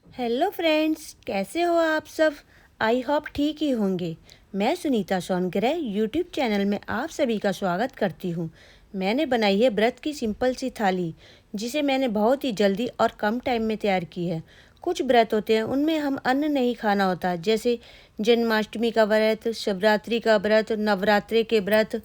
Hello friends, कैसे हो आप सब। आई होप ठीक ही होंगे। मैं सुनीता सोनग्रे यूट्यूब चैनल में आप सभी का स्वागत करती हूँ। मैंने बनाई है व्रत की सिंपल सी थाली, जिसे मैंने बहुत ही जल्दी और कम टाइम में तैयार की है। कुछ व्रत होते हैं उनमें हम अन्न नहीं खाना होता, जैसे जन्माष्टमी का व्रत, शिवरात्रि का व्रत, नवरात्रि के व्रत।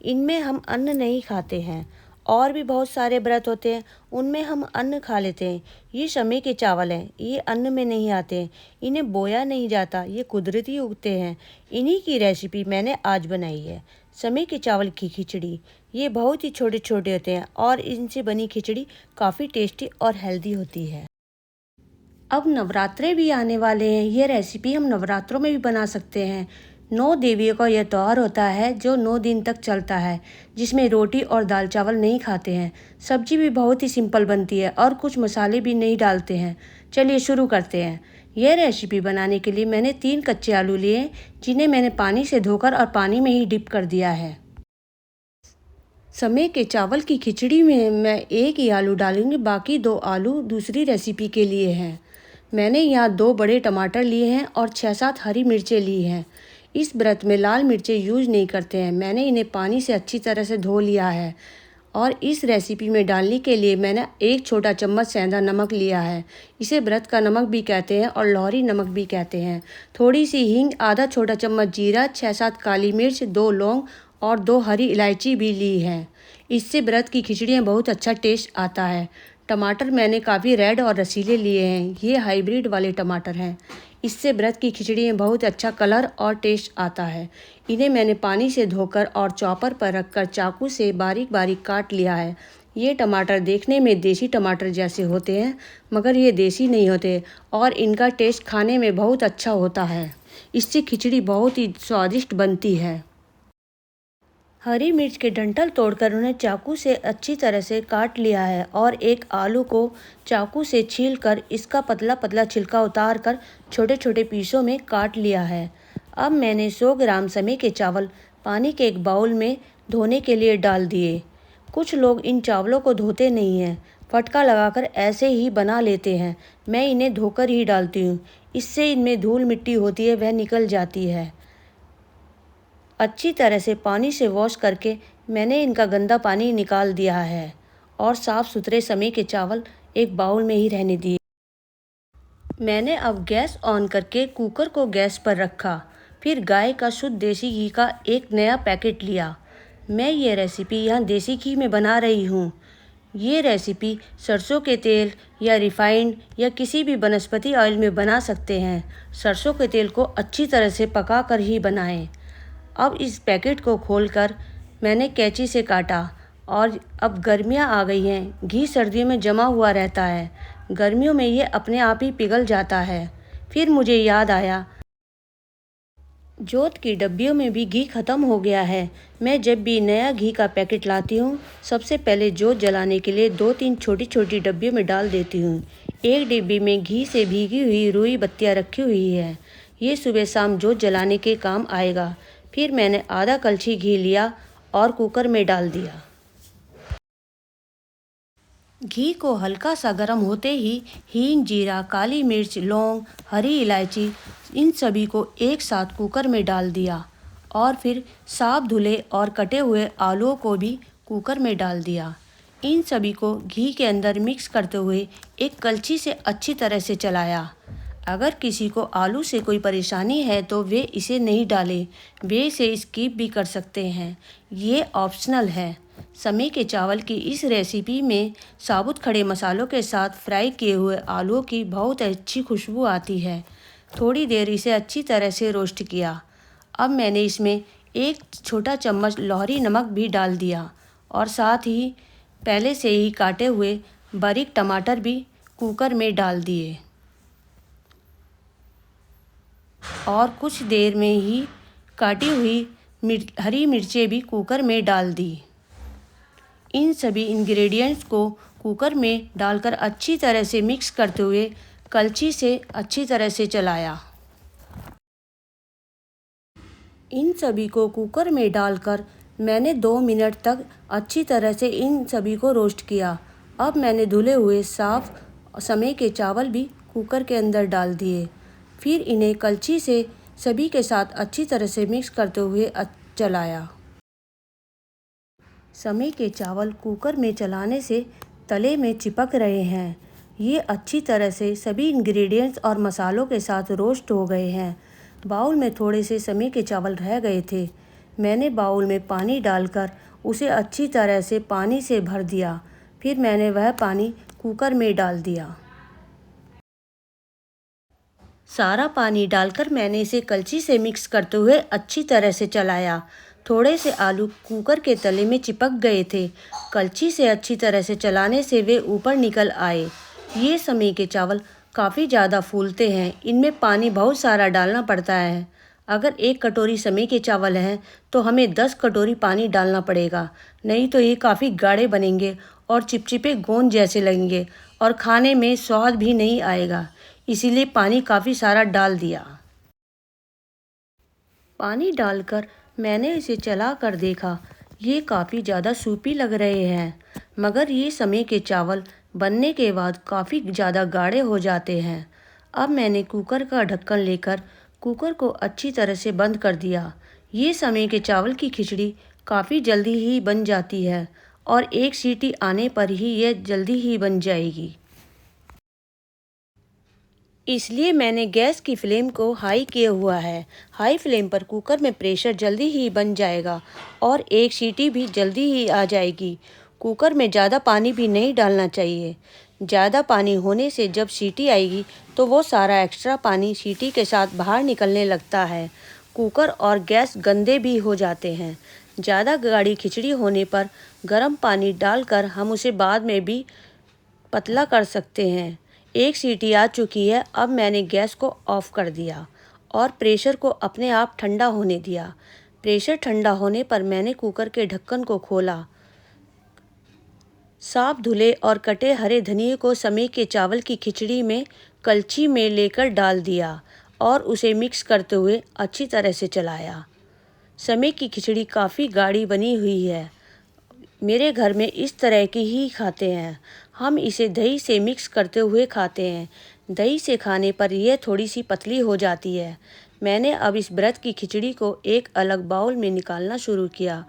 इनमें हम अन्न नहीं खाते हैं। और भी बहुत सारे व्रत होते हैं, उनमें हम अन्न खा लेते हैं। ये समय के चावल हैं, ये अन्न में नहीं आते हैं। इन्हें बोया नहीं जाता, ये कुदरती उगते हैं। इन्हीं की रेसिपी मैंने आज बनाई है, समय के चावल की खिचड़ी। ये बहुत ही छोटे छोटे होते हैं और इनसे बनी खिचड़ी काफ़ी टेस्टी और हेल्दी होती है। अब नवरात्रे भी आने वाले हैं, ये रेसिपी हम नवरात्रों में भी बना सकते हैं। 9 देवियों का यह त्यौहार होता है जो 9 दिन तक चलता है, जिसमें रोटी और दाल चावल नहीं खाते हैं। सब्जी भी बहुत ही सिंपल बनती है और कुछ मसाले भी नहीं डालते हैं। चलिए शुरू करते हैं। यह रेसिपी बनाने के लिए मैंने 3 कच्चे आलू लिए, जिन्हें मैंने पानी से धोकर और पानी में ही डिप कर दिया है। समय के चावल की खिचड़ी में मैं एक ही आलू डालूंगी, बाकी 2 आलू दूसरी रेसिपी के लिए हैं। मैंने यहाँ 2 बड़े टमाटर लिए हैं और 6-7 हरी मिर्चें ली हैं। इस व्रत में लाल मिर्चें यूज़ नहीं करते हैं। मैंने इन्हें पानी से अच्छी तरह से धो लिया है। और इस रेसिपी में डालने के लिए मैंने 1 छोटा चम्मच सेंधा नमक लिया है। इसे व्रत का नमक भी कहते हैं और लौरी नमक भी कहते हैं। थोड़ी सी हींग, आधा छोटा चम्मच जीरा, 6-7 काली मिर्च, 2 लौंग और 2 हरी इलायची भी ली है। इससे व्रत की खिचड़ी में बहुत अच्छा टेस्ट आता है। टमाटर मैंने काफ़ी रेड और रसीले लिए हैं, ये हाइब्रिड वाले टमाटर हैं। इससे व्रत की खिचड़ी में बहुत अच्छा कलर और टेस्ट आता है। इन्हें मैंने पानी से धोकर और चॉपर पर रखकर चाकू से बारीक बारीक काट लिया है। ये टमाटर देखने में देसी टमाटर जैसे होते हैं, मगर ये देसी नहीं होते और इनका टेस्ट खाने में बहुत अच्छा होता है। इससे खिचड़ी बहुत ही स्वादिष्ट बनती है। हरी मिर्च के डंठल तोड़कर उन्हें चाकू से अच्छी तरह से काट लिया है और एक आलू को चाकू से छीलकर इसका पतला पतला छिलका उतार कर छोटे छोटे पीसों में काट लिया है। अब मैंने 100 ग्राम समय के चावल पानी के एक बाउल में धोने के लिए डाल दिए। कुछ लोग इन चावलों को धोते नहीं हैं, फटका लगाकर ऐसे ही बना लेते हैं। मैं इन्हें धोकर ही डालती हूँ, इससे इनमें धूल मिट्टी होती है वह निकल जाती है। अच्छी तरह से पानी से वॉश करके मैंने इनका गंदा पानी निकाल दिया है और साफ़ सुथरे समय के चावल एक बाउल में ही रहने दिए। मैंने अब गैस ऑन करके कुकर को गैस पर रखा। फिर गाय का शुद्ध देसी घी का एक नया पैकेट लिया। मैं ये रेसिपी यहाँ देसी घी में बना रही हूँ। ये रेसिपी सरसों के तेल या रिफाइंड या किसी भी वनस्पति ऑयल में बना सकते हैं। सरसों के तेल को अच्छी तरह से पका कर ही बनाएं। अब इस पैकेट को खोलकर मैंने कैंची से काटा और अब गर्मियाँ आ गई हैं। घी सर्दियों में जमा हुआ रहता है, गर्मियों में ये अपने आप ही पिघल जाता है। फिर मुझे याद आया, जोत की डब्बियों में भी घी ख़त्म हो गया है। मैं जब भी नया घी का पैकेट लाती हूँ, सबसे पहले जोत जलाने के लिए 2-3 छोटी छोटी डब्बियों में डाल देती हूँ। एक डिब्बी में घी से भीगी हुई रुई बत्तियाँ रखी हुई है, ये सुबह शाम जोत जलाने के काम आएगा। फिर मैंने आधा कलछी घी लिया और कुकर में डाल दिया। घी को हल्का सा गर्म होते ही हींग, जीरा, काली मिर्च, लौंग, हरी इलायची, इन सभी को एक साथ कुकर में डाल दिया और फिर साफ धुले और कटे हुए आलूओं को भी कुकर में डाल दिया। इन सभी को घी के अंदर मिक्स करते हुए एक कलछी से अच्छी तरह से चलाया। अगर किसी को आलू से कोई परेशानी है तो वे इसे नहीं डालें, वे इसे स्किप भी कर सकते हैं, ये ऑप्शनल है। समय के चावल की इस रेसिपी में साबुत खड़े मसालों के साथ फ्राई किए हुए आलूओं की बहुत अच्छी खुशबू आती है। थोड़ी देर इसे अच्छी तरह से रोस्ट किया। अब मैंने इसमें 1 छोटा चम्मच लोहरी नमक भी डाल दिया और साथ ही पहले से ही काटे हुए बारीक टमाटर भी कुकर में डाल दिए और कुछ देर में ही काटी हुई हरी मिर्चें भी कुकर में डाल दी। इन सभी इंग्रेडिएंट्स को कुकर में डालकर अच्छी तरह से मिक्स करते हुए कलछी से अच्छी तरह से चलाया। इन सभी को कुकर में डालकर मैंने 2 मिनट तक अच्छी तरह से इन सभी को रोस्ट किया। अब मैंने धुले हुए साफ़ समय के चावल भी कुकर के अंदर डाल दिए। फिर इन्हें कलछी से सभी के साथ अच्छी तरह से मिक्स करते हुए चलाया। समय के चावल कुकर में चलाने से तले में चिपक रहे हैं। ये अच्छी तरह से सभी इंग्रेडिएंट्स और मसालों के साथ रोस्ट हो गए हैं। बाउल में थोड़े से समय के चावल रह गए थे। मैंने बाउल में पानी डालकर उसे अच्छी तरह से पानी से भर दिया। फिर मैंने वह पानी कुकर में डाल दिया। सारा पानी डालकर मैंने इसे कलछी से मिक्स करते हुए अच्छी तरह से चलाया। थोड़े से आलू कुकर के तले में चिपक गए थे। कलछी से अच्छी तरह से चलाने से वे ऊपर निकल आए। ये समय के चावल काफ़ी ज़्यादा फूलते हैं। इनमें पानी बहुत सारा डालना पड़ता है। अगर 1 कटोरी समय के चावल हैं तो हमें 10 कटोरी पानी डालना पड़ेगा, नहीं तो ये काफ़ी गाढ़े बनेंगे और चिपचिपे गोंद जैसे लगेंगे और खाने में स्वाद भी नहीं आएगा। इसीलिए पानी काफ़ी सारा डाल दिया। पानी डालकर मैंने इसे चला कर देखा। ये काफ़ी ज़्यादा सूपी लग रहे हैं, मगर ये समय के चावल बनने के बाद काफ़ी ज़्यादा गाढ़े हो जाते हैं। अब मैंने कुकर का ढक्कन लेकर कुकर को अच्छी तरह से बंद कर दिया। ये समय के चावल की खिचड़ी काफ़ी जल्दी ही बन जाती है और 1 सीटी आने पर ही यह जल्दी ही बन जाएगी। इसलिए मैंने गैस की फ्लेम को हाई किया हुआ है। हाई फ्लेम पर कुकर में प्रेशर जल्दी ही बन जाएगा और 1 सीटी भी जल्दी ही आ जाएगी। कुकर में ज़्यादा पानी भी नहीं डालना चाहिए। ज़्यादा पानी होने से जब सीटी आएगी तो वो सारा एक्स्ट्रा पानी सीटी के साथ बाहर निकलने लगता है। कुकर और गैस गंदे भी हो जाते हैं। ज़्यादा गाढ़ी खिचड़ी होने पर गर्म पानी डालकर हम उसे बाद में भी पतला कर सकते हैं। 1 सीटी आ चुकी है। अब मैंने गैस को ऑफ़ कर दिया और प्रेशर को अपने आप ठंडा होने दिया। प्रेशर ठंडा होने पर मैंने कुकर के ढक्कन को खोला। साफ धुले और कटे हरे धनिये को समय के चावल की खिचड़ी में कलछी में लेकर डाल दिया और उसे मिक्स करते हुए अच्छी तरह से चलाया। समय की खिचड़ी काफ़ी गाढ़ी बनी हुई है। मेरे घर में इस तरह की ही खाते हैं। हम इसे दही से मिक्स करते हुए खाते हैं। दही से खाने पर यह थोड़ी सी पतली हो जाती है। मैंने अब इस व्रत की खिचड़ी को एक अलग बाउल में निकालना शुरू किया।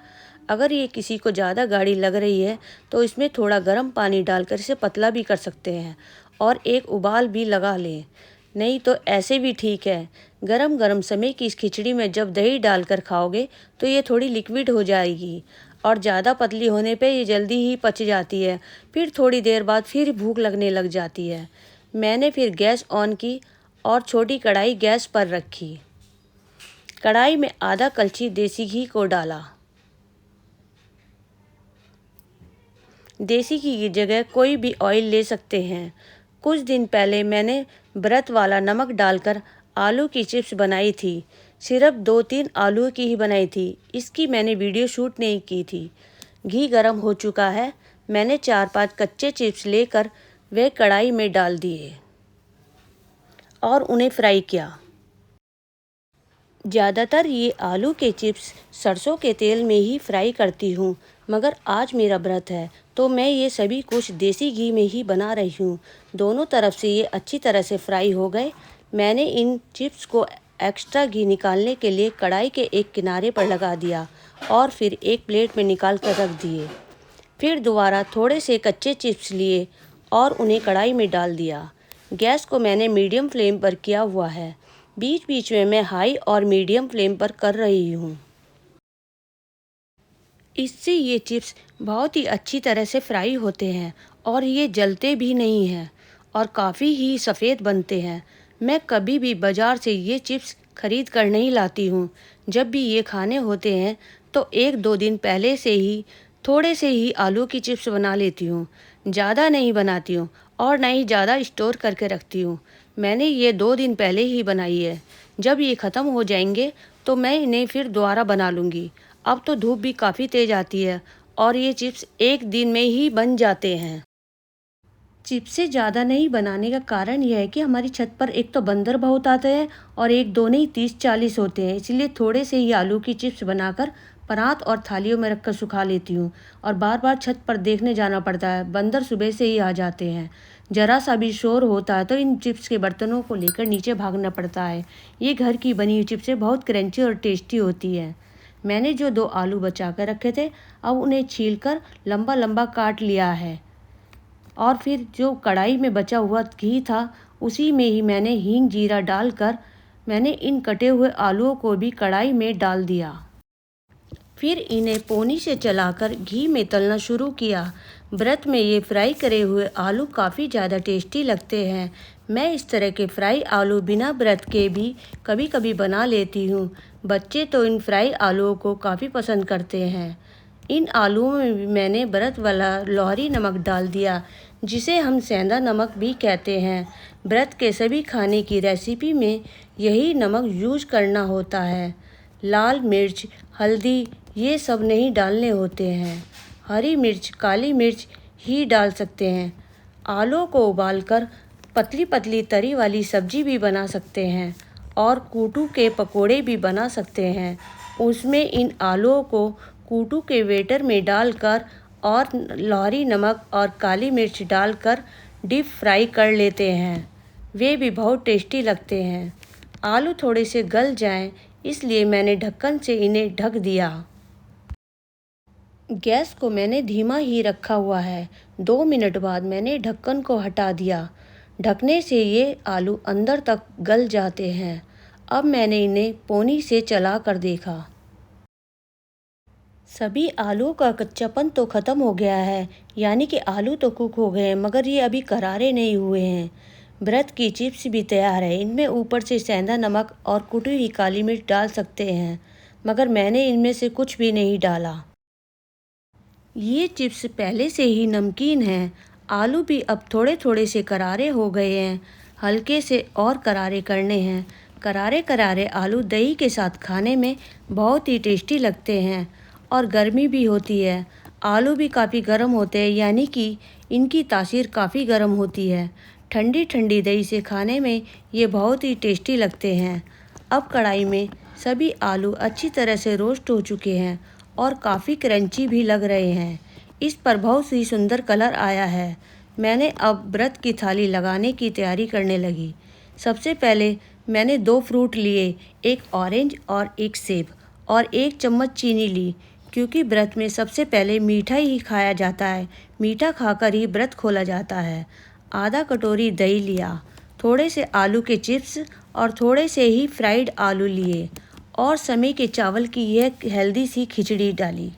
अगर ये किसी को ज़्यादा गाढ़ी लग रही है तो इसमें थोड़ा गर्म पानी डालकर इसे पतला भी कर सकते हैं और एक उबाल भी लगा लें, नहीं तो ऐसे भी ठीक है। गरम गरम समय की इस खिचड़ी में जब दही डालकर खाओगे तो ये थोड़ी लिक्विड हो जाएगी और ज़्यादा पतली होने पे ये जल्दी ही पच जाती है। फिर थोड़ी देर बाद फिर भूख लगने लग जाती है। मैंने फिर गैस ऑन की और छोटी कढ़ाई गैस पर रखी। कढ़ाई में आधा कलछी देसी घी को डाला। देसी घी की जगह कोई भी ऑयल ले सकते हैं। कुछ दिन पहले मैंने व्रत वाला नमक डालकर आलू की चिप्स बनाई थी। सिर्फ 2-3 आलू की ही बनाई थी। इसकी मैंने वीडियो शूट नहीं की थी। घी गर्म हो चुका है। मैंने 4-5 कच्चे चिप्स लेकर वे कढ़ाई में डाल दिए और उन्हें फ्राई किया। ज़्यादातर ये आलू के चिप्स सरसों के तेल में ही फ्राई करती हूँ, मगर आज मेरा व्रत है तो मैं ये सभी कुछ देसी घी में ही बना रही हूँ। दोनों तरफ से ये अच्छी तरह से फ्राई हो गए। मैंने इन चिप्स को एक्स्ट्रा घी निकालने के लिए कढ़ाई के एक किनारे पर लगा दिया और फिर एक प्लेट में निकाल कर रख दिए। फिर दोबारा थोड़े से कच्चे चिप्स लिए और उन्हें कढ़ाई में डाल दिया। गैस को मैंने मीडियम फ्लेम पर किया हुआ है। बीच बीच में मैं हाई और मीडियम फ्लेम पर कर रही हूँ। इससे ये चिप्स बहुत ही अच्छी तरह से फ्राई होते हैं और ये जलते भी नहीं हैं और काफ़ी ही सफ़ेद बनते हैं। मैं कभी भी बाज़ार से ये चिप्स खरीद कर नहीं लाती हूँ। जब भी ये खाने होते हैं तो 1-2 दिन पहले से ही थोड़े से ही आलू की चिप्स बना लेती हूँ। ज़्यादा नहीं बनाती हूँ और ना ही ज़्यादा स्टोर करके रखती हूँ। मैंने ये 2 दिन पहले ही बनाई है। जब ये ख़त्म हो जाएंगे तो मैं इन्हें फिर दोबारा बना लूँगी। अब तो धूप भी काफ़ी तेज़ आती है और ये चिप्स 1 दिन में ही बन जाते हैं। चिप्स से ज़्यादा नहीं बनाने का कारण यह है कि हमारी छत पर एक तो बंदर बहुत आते हैं और 1-2 नहीं 30-40 होते हैं। इसलिए थोड़े से ही आलू की चिप्स बनाकर परात और थालियों में रखकर सुखा लेती हूँ और बार बार छत पर देखने जाना पड़ता है। बंदर सुबह से ही आ जाते हैं। जरा सा भी शोर होता है तो इन चिप्स के बर्तनों को लेकर नीचे भागना पड़ता है। ये घर की बनी हुई चिप्सें बहुत क्रंची और टेस्टी होती है। मैंने जो 2 आलू बचा कर रखे थे, अब उन्हें छीलकर लंबा लंबा काट लिया है और फिर जो कढ़ाई में बचा हुआ घी था उसी में ही मैंने हींग जीरा डालकर मैंने इन कटे हुए आलूओं को भी कढ़ाई में डाल दिया। फिर इन्हें पोनी से चलाकर घी में तलना शुरू किया। व्रत में ये फ्राई करे हुए आलू काफ़ी ज़्यादा टेस्टी लगते हैं। मैं इस तरह के फ्राई आलू बिना व्रत के भी कभी कभी बना लेती हूँ। बच्चे तो इन फ्राई आलूओं को काफ़ी पसंद करते हैं। इन आलूओं में भी मैंने व्रत वाला लोहरी नमक डाल दिया, जिसे हम सेंधा नमक भी कहते हैं। व्रत के सभी खाने की रेसिपी में यही नमक यूज करना होता है। लाल मिर्च, हल्दी ये सब नहीं डालने होते हैं। हरी मिर्च, काली मिर्च ही डाल सकते हैं। आलू को उबालकर पतली पतली तरी वाली सब्जी भी बना सकते हैं और कूटू के पकोड़े भी बना सकते हैं। उसमें इन आलूओं को कूटू के वेटर में डालकर और लोहरी नमक और काली मिर्च डालकर डीप फ्राई कर लेते हैं। वे भी बहुत टेस्टी लगते हैं। आलू थोड़े से गल जाएं, इसलिए मैंने ढक्कन से इन्हें ढक दिया। गैस को मैंने धीमा ही रखा हुआ है। 2 मिनट बाद मैंने ढक्कन को हटा दिया। ढकने से ये आलू अंदर तक गल जाते हैं। अब मैंने इन्हें पोनी से चला कर देखा। सभी आलूओं का कच्चापन तो ख़त्म हो गया है, यानी कि आलू तो कुक हो गए हैं, मगर ये अभी करारे नहीं हुए हैं। व्रत की चिप्स भी तैयार है। इनमें ऊपर से सेंधा नमक और कुटी हुई काली मिर्च डाल सकते हैं, मगर मैंने इनमें से कुछ भी नहीं डाला। ये चिप्स पहले से ही नमकीन हैं। आलू भी अब थोड़े थोड़े से करारे हो गए हैं। हल्के से और करारे करने हैं। करारे करारे आलू दही के साथ खाने में बहुत ही टेस्टी लगते हैं और गर्मी भी होती है। आलू भी काफ़ी गर्म होते हैं, यानी कि इनकी तासीर काफ़ी गर्म होती है। ठंडी ठंडी दही से खाने में ये बहुत ही टेस्टी लगते हैं। अब कढ़ाई में सभी आलू अच्छी तरह से रोस्ट हो चुके हैं और काफ़ी क्रंची भी लग रहे हैं। इस पर बहुत ही सुंदर कलर आया है। मैंने अब व्रत की थाली लगाने की तैयारी करने लगी। सबसे पहले मैंने 2 फ्रूट लिए, एक ऑरेंज और एक सेब, और 1 चम्मच चीनी ली, क्योंकि व्रत में सबसे पहले मीठा ही खाया जाता है। मीठा खाकर ही व्रत खोला जाता है। आधा कटोरी दही लिया, थोड़े से आलू के चिप्स और थोड़े से ही फ्राइड आलू लिए और समय के चावल की यह हेल्दी सी खिचड़ी डाली।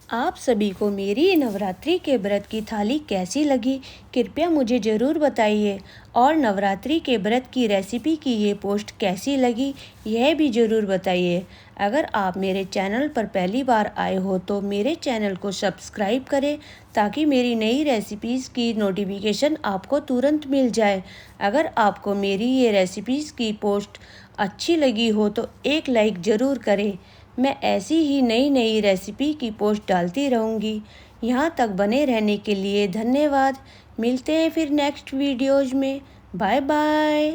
आप सभी को मेरी नवरात्रि के व्रत की थाली कैसी लगी, कृपया मुझे ज़रूर बताइए। और नवरात्रि के व्रत की रेसिपी की ये पोस्ट कैसी लगी, यह भी ज़रूर बताइए। अगर आप मेरे चैनल पर पहली बार आए हो तो मेरे चैनल को सब्सक्राइब करें, ताकि मेरी नई रेसिपीज़ की नोटिफिकेशन आपको तुरंत मिल जाए। अगर आपको मेरी ये रेसिपीज़ की पोस्ट अच्छी लगी हो तो एक लाइक ज़रूर करें। मैं ऐसी ही नई नई रेसिपी की पोस्ट डालती रहूँगी। यहाँ तक बने रहने के लिए धन्यवाद। मिलते हैं फिर नेक्स्ट वीडियोज़ में। Bye bye.